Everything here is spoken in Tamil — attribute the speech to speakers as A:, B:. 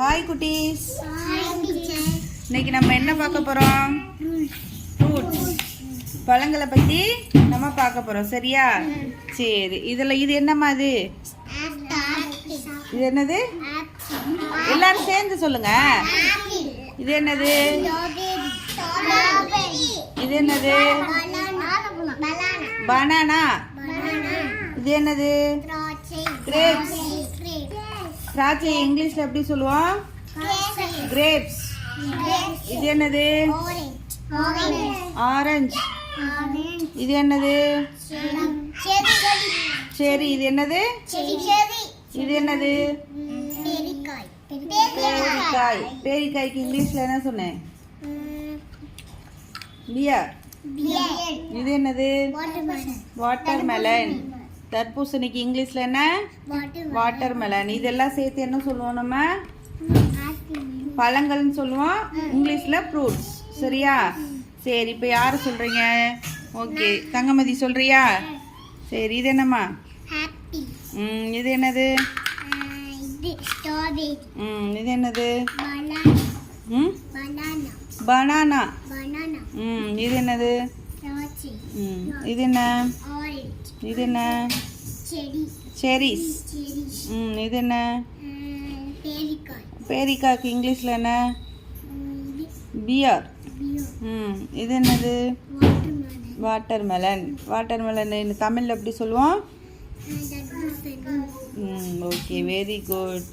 A: ஹாய் குட்டீஸ்.
B: டீச்சர்.
A: இன்னைக்கு நம்ம என்ன பார்க்க போறோம்? ஃப்ரூட்ஸ், பழங்களை பத்தி நம்ம பார்க்க போறோம். சரியா? சரி. இது என்னம்மா? இது என்னது? எல்லாரும் சேர்ந்து சொல்லுங்க. இது என்னது? இது என்னது? பனானா. இது என்னது? கிரேப்ஸ். திராட்சை இங்கிலீஷ்ல எப்படி சொல்லுவோம்? கிரேப்ஸ். இது என்னது? ஆரஞ்சு. இது என்னது? சரி. இது என்னது? இது என்னது? பேரிக்காய். பேரிக்காய்க்கு இங்கிலீஷ்ல என்ன சொன்னேன்? பியர். இது என்னது? வாட்டர்மெலன். தர்பூசணிக்கு இங்கிலீஷ்ல என்ன? வாட்டர்மெலன். இதெல்லாம் சேர்த்து என்ன சொல்லுவோம்? நம்ம பழங்கள்னு சொல்லுவோம். இங்கிலீஷ்ல ஃப்ரூட்ஸ். சரியா? சரி. இப்போ யாரு சொல்றீங்க? ஓகே, தங்கமதி சொல்றியா? சரி. இது என்னம்மா? இது என்னது? இது என்னது? பனானா. இது என்னது? இது என்ன? இது என்ன? செரிஸ். இது என்ன? பேரிக்காய்க்கு இங்கிலீஷ்ல என்ன? பியர். இது என்னது? வாட்டர்மெலன். வாட்டர்மெலன் தமிழ்ல எப்படி சொல்லுவோம்? Okay, very good.